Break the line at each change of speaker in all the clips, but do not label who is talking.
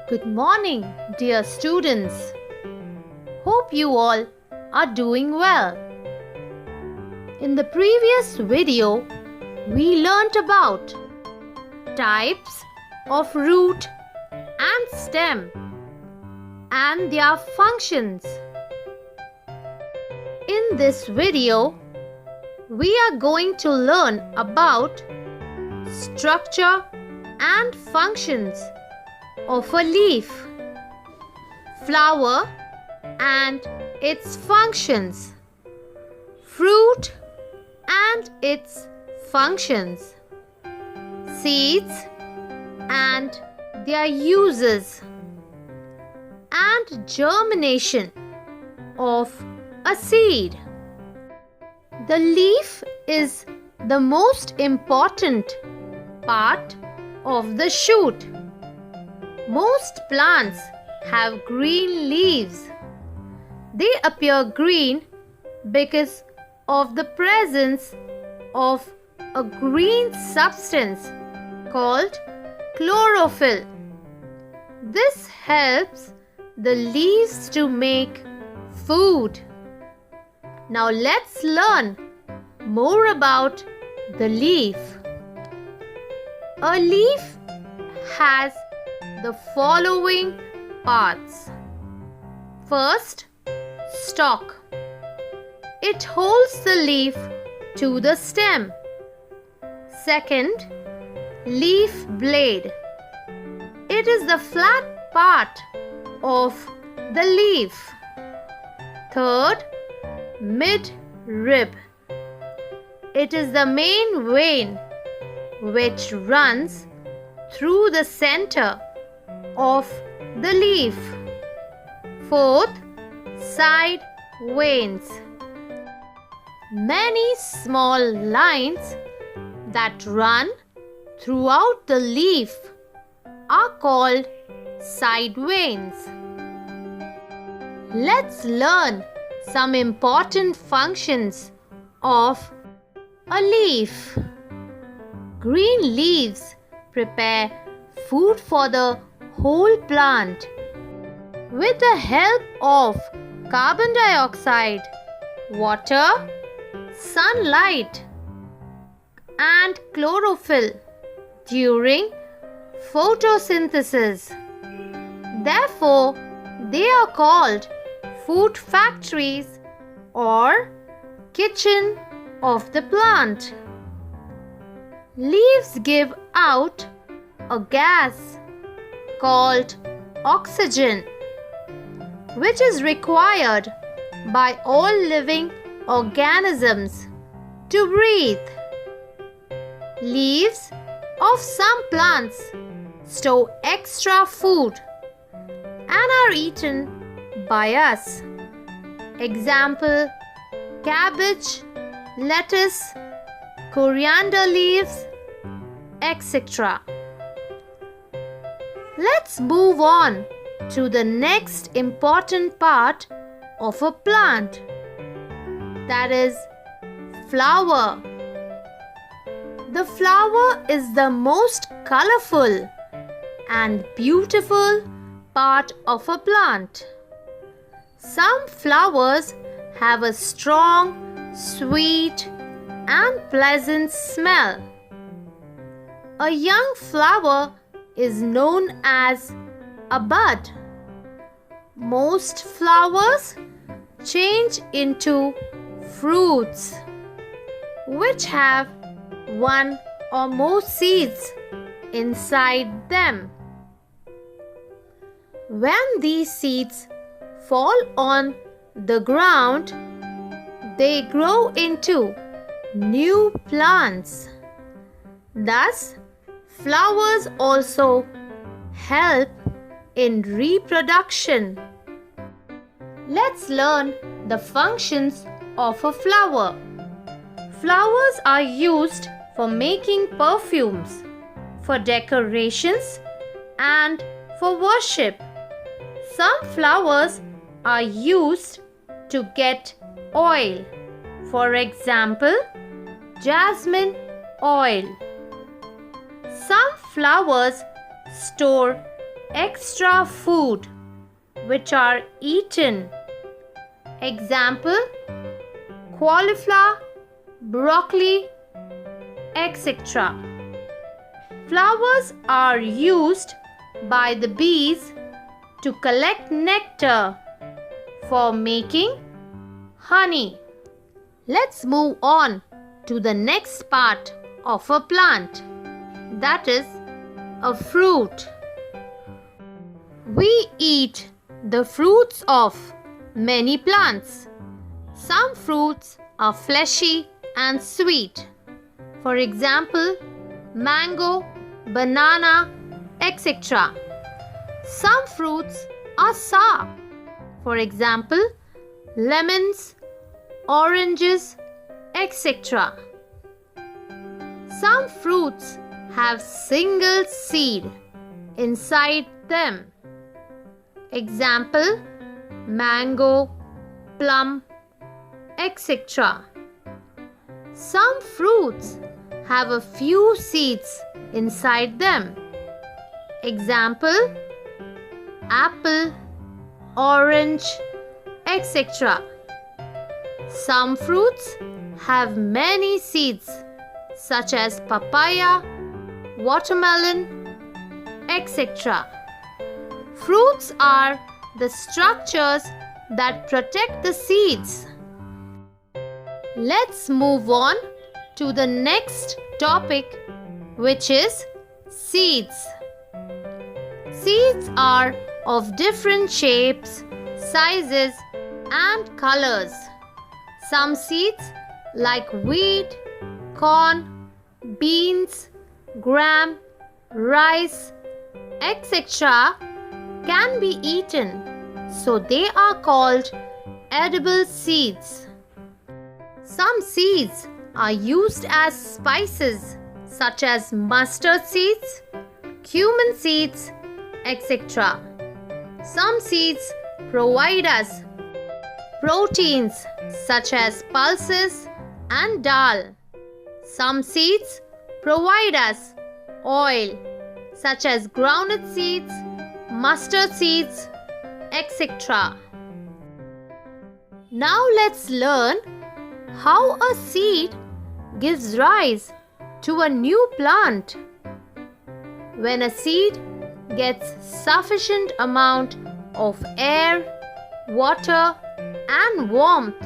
Good morning, dear students. Hope you all are doing well. In the previous video, we learnt about types of root and stem and their functions. In this video, we are going to learn about structure and functions of a leaf, flower and its functions, fruit and its functions, seeds and their uses, and germination of a seed. The leaf is the most important part of the shoot. Most plants have green leaves. They appear green because of the presence of a green substance called chlorophyll. This helps the leaves to make food. Now let's learn more about the leaf. A leaf has the following parts. First, stalk. It holds the leaf to the stem. Second, leaf blade. It is the flat part of the leaf. Third, mid-rib. It is the main vein which runs through the center of the leaf. Fourth, side veins. Many small lines that run throughout the leaf are called side veins. Let's learn some important functions of a leaf. Green leaves prepare food for the whole plant. With the help of carbon dioxide, water, sunlight, and chlorophyll during photosynthesis. Therefore, they are called food factories or kitchen of the plant. Leaves give out a gas called oxygen, which is required by all living organisms to breathe. Leaves of some plants store extra food and are eaten by us. Example: cabbage, lettuce, coriander leaves, etc. Let's move on to the next important part of a plant, that is flower. The flower is the most colorful and beautiful part of a plant. Some flowers have a strong, sweet, and pleasant smell. A young flower is known as a bud. Most flowers change into fruits, which have one or more seeds inside them. When these seeds fall on the ground, they grow into new plants. Thus, flowers also help in reproduction. Let's learn the functions of a flower. Flowers are used for making perfumes, for decorations, and for worship. Some flowers are used to get oil. For example, jasmine oil. Some flowers store extra food which are eaten. Example: cauliflower, broccoli, etc. Flowers are used by the bees to collect nectar for making honey. Let's move on to the next part of a plant, that is a fruit. We eat the fruits of many plants. Some fruits are fleshy and sweet. For example, mango, banana, etc. Some fruits are sour. For example, lemons, oranges, etc. Some fruits have single seed inside them. Example: mango, plum, etc. Some fruits have a few seeds inside them. Example: apple, orange, etc. Some fruits have many seeds, such as papaya, watermelon, etc. Fruits are the structures that protect the seeds. Let's move on to the next topic, which is seeds. Seeds are of different shapes, sizes, and colors. Some seeds, like wheat, corn, beans, gram, rice, etc., can be eaten, so they are called edible seeds. Some seeds are used as spices, such as mustard seeds, cumin seeds, etc. Some seeds provide us proteins, such as pulses and dal. Some seeds provide us oil, such as groundnut seeds, mustard seeds, etc. Now let's learn how a seed gives rise to a new plant. When a seed gets sufficient amount of air, water, and warmth,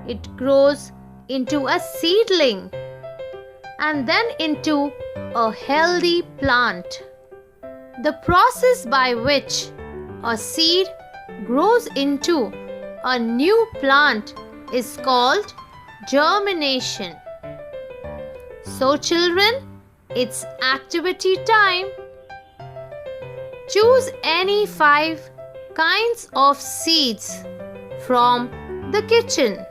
it grows into a seedling and then into a healthy plant. The process by which a seed grows into a new plant is called germination. So children, it's activity time. Choose any 5 kinds of seeds from the kitchen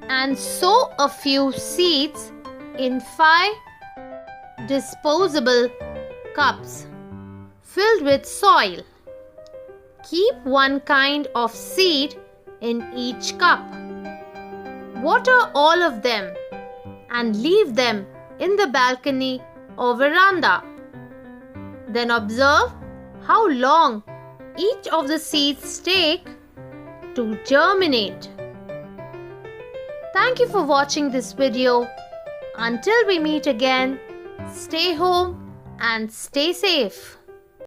and sow a few seeds in 5 disposable cups filled with soil. Keep 1 kind of seed in each cup. Water all of them and leave them in the balcony or veranda. Then observe how long each of the seeds take to germinate. Thank you for watching this video. Until we meet again, stay home and stay safe.